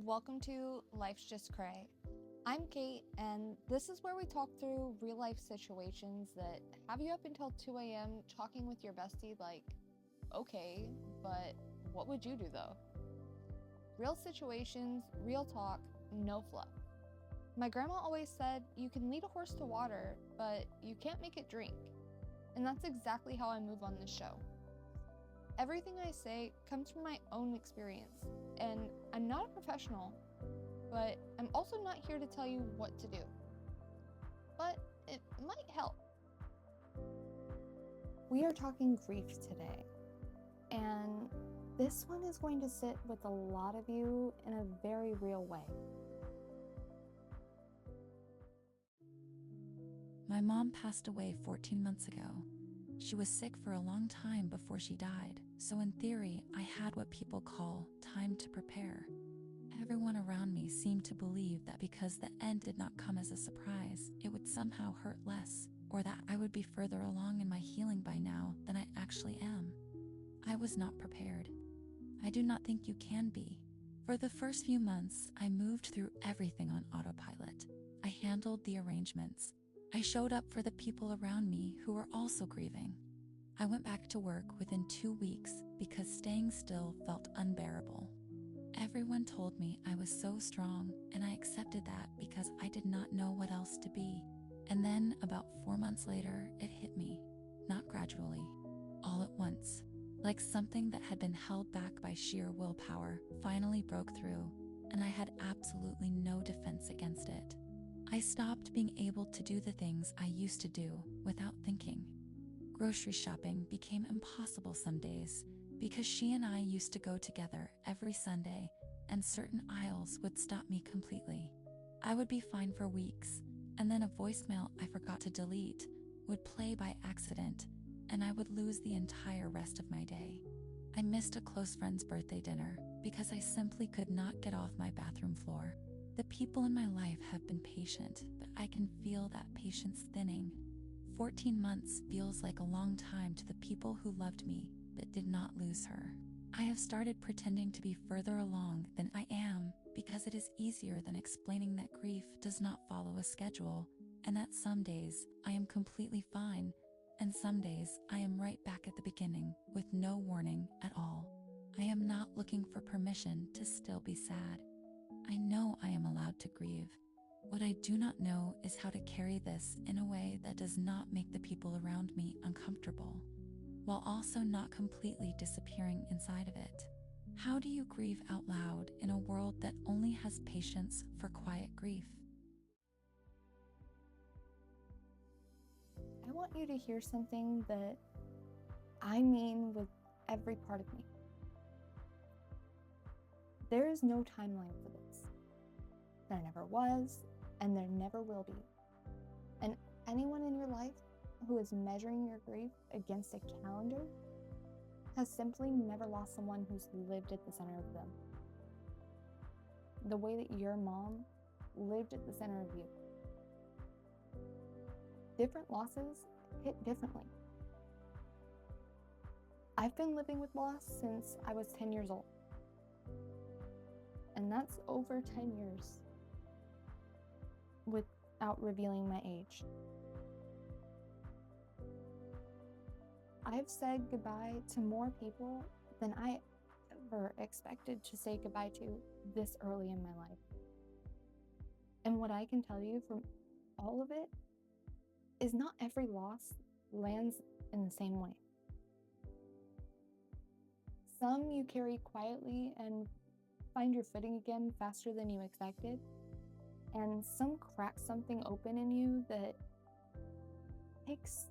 welcome to Life's Just Cray. I'm Kate, and this is where we talk through real life situations that have you up until 2 a.m. talking with your bestie, like, okay, but what would you do though? Real situations, real talk, no fluff. My grandma always said you can lead a horse to water, but you can't make it drink. And that's exactly how I move on this show. Everything I say comes from my own experience, and I'm not a professional, but I'm also not here to tell you what to do. But it might help. We are talking grief today, and this one is going to sit with a lot of you in a very real way. My mom passed away 14 months ago. She was sick for a long time before she died, so in theory, I had what people call time to prepare. Everyone around me seemed to believe that because the end did not come as a surprise, it would somehow hurt less, or that I would be further along in my healing by now than I actually am. I was not prepared. I do not think you can be. For the first few months, I moved through everything on autopilot. I handled the arrangements. I showed up for the people around me who were also grieving. I went back to work within 2 weeks because staying still felt unbearable. Everyone told me I was so strong, and I accepted that because I did not know what else to be. And then, about 4 months later, it hit me. Not gradually, all at once. Like something that had been held back by sheer willpower finally broke through, and I had absolutely no defense against it. I stopped being able to do the things I used to do without thinking. Grocery shopping became impossible some days because she and I used to go together every Sunday, and certain aisles would stop me completely. I would be fine for weeks, and then a voicemail I forgot to delete would play by accident, and I would lose the entire rest of my day. I missed a close friend's birthday dinner because I simply could not get off my bathroom floor. The people in my life have been patient, but I can feel that patience thinning. 14 months feels like a long time to the people who loved me but did not lose her. I have started pretending to be further along than I am because it is easier than explaining that grief does not follow a schedule, and that some days I am completely fine, and some days I am right back at the beginning with no warning at all. I am not looking for permission to still be sad. I know I am allowed to grieve. What I do not know is how to carry this in a way that does not make the people around me uncomfortable, while also not completely disappearing inside of it. How do you grieve out loud in a world that only has patience for quiet grief? I want you to hear something that I mean with every part of me. There is no timeline for this. There never was, and there never will be. And anyone in your life who is measuring your grief against a calendar has simply never lost someone who's lived at the center of them. The way that your mom lived at the center of you. Different losses hit differently. I've been living with loss since I was 10 years old. And that's over 10 years without revealing my age. I've said goodbye to more people than I ever expected to say goodbye to this early in my life. And what I can tell you from all of it is not every loss lands in the same way. Some you carry quietly and find your footing again faster than you expected, and some crack something open in you that takes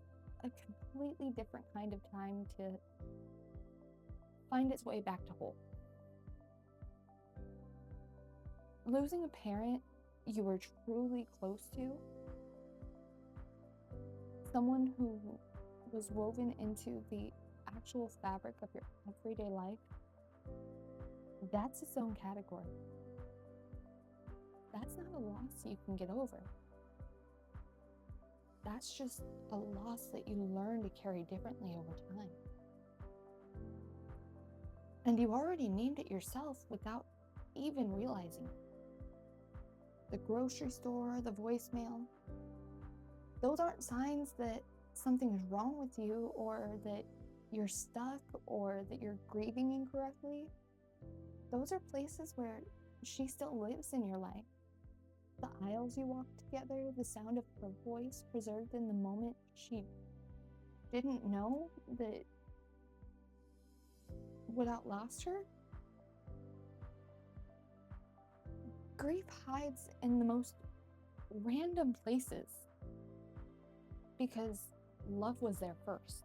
a completely different kind of time to find its way back to whole. Losing a parent you were truly close to, someone who was woven into the actual fabric of your everyday life, that's its own category. That's not a loss you can get over. That's just a loss that you learn to carry differently over time. And you already named it yourself without even realizing it. The grocery store, the voicemail, those aren't signs that something is wrong with you or that you're stuck or that you're grieving incorrectly. Those are places where she still lives in your life. The aisles you walked together, the sound of her voice preserved in the moment she didn't know that would outlast her. Grief hides in the most random places because love was there first.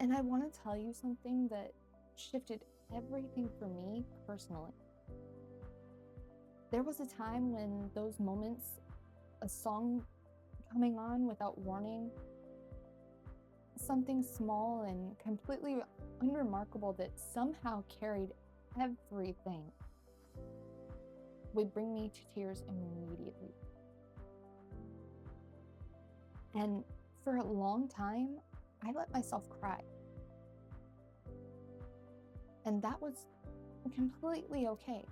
And I want to tell you something that shifted everything for me personally. There was a time when those moments, a song coming on without warning, something small and completely unremarkable that somehow carried everything, would bring me to tears immediately. And for a long time, I let myself cry. And that was completely okay.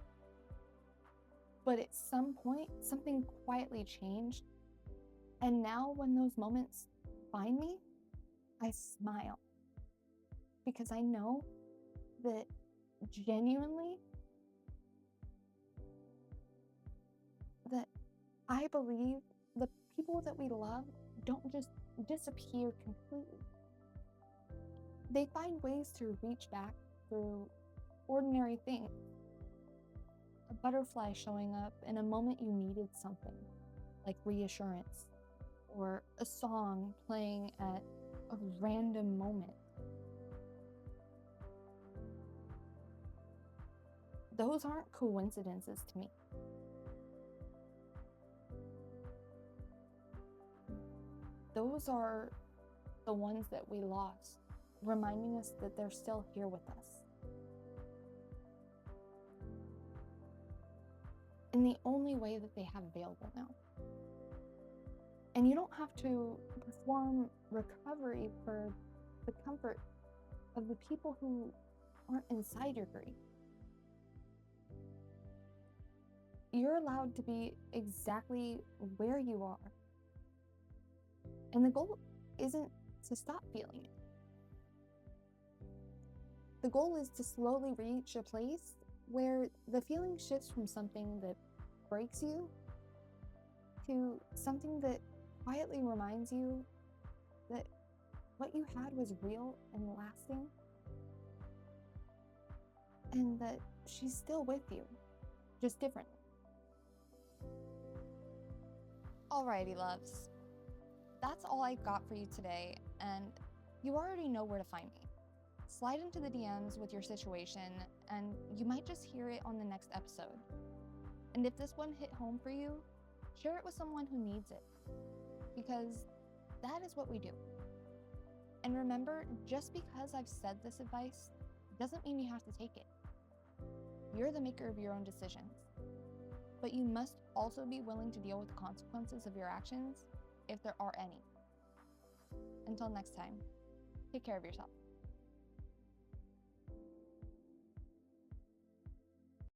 But at some point, something quietly changed. And now when those moments find me, I smile. Because I know that genuinely, that I believe the people that we love don't just disappear completely. They find ways to reach back through ordinary things. A butterfly showing up in a moment you needed something, like reassurance, or a song playing at a random moment. Those aren't coincidences to me. Those are the ones that we lost, reminding us that they're still here with us. In the only way that they have available now. And you don't have to perform recovery for the comfort of the people who aren't inside your grief. You're allowed to be exactly where you are. And the goal isn't to stop feeling it. The goal is to slowly reach a place where the feeling shifts from something that breaks you to something that quietly reminds you that what you had was real and lasting, and that she's still with you, just differently. Alrighty, loves. That's all I got for you today, and you already know where to find me. Slide into the DMs with your situation, and you might just hear it on the next episode. And if this one hit home for you, share it with someone who needs it, because that is what we do. And remember, just because I've said this advice doesn't mean you have to take it. You're the maker of your own decisions, but you must also be willing to deal with the consequences of your actions, if there are any. Until next time, take care of yourself.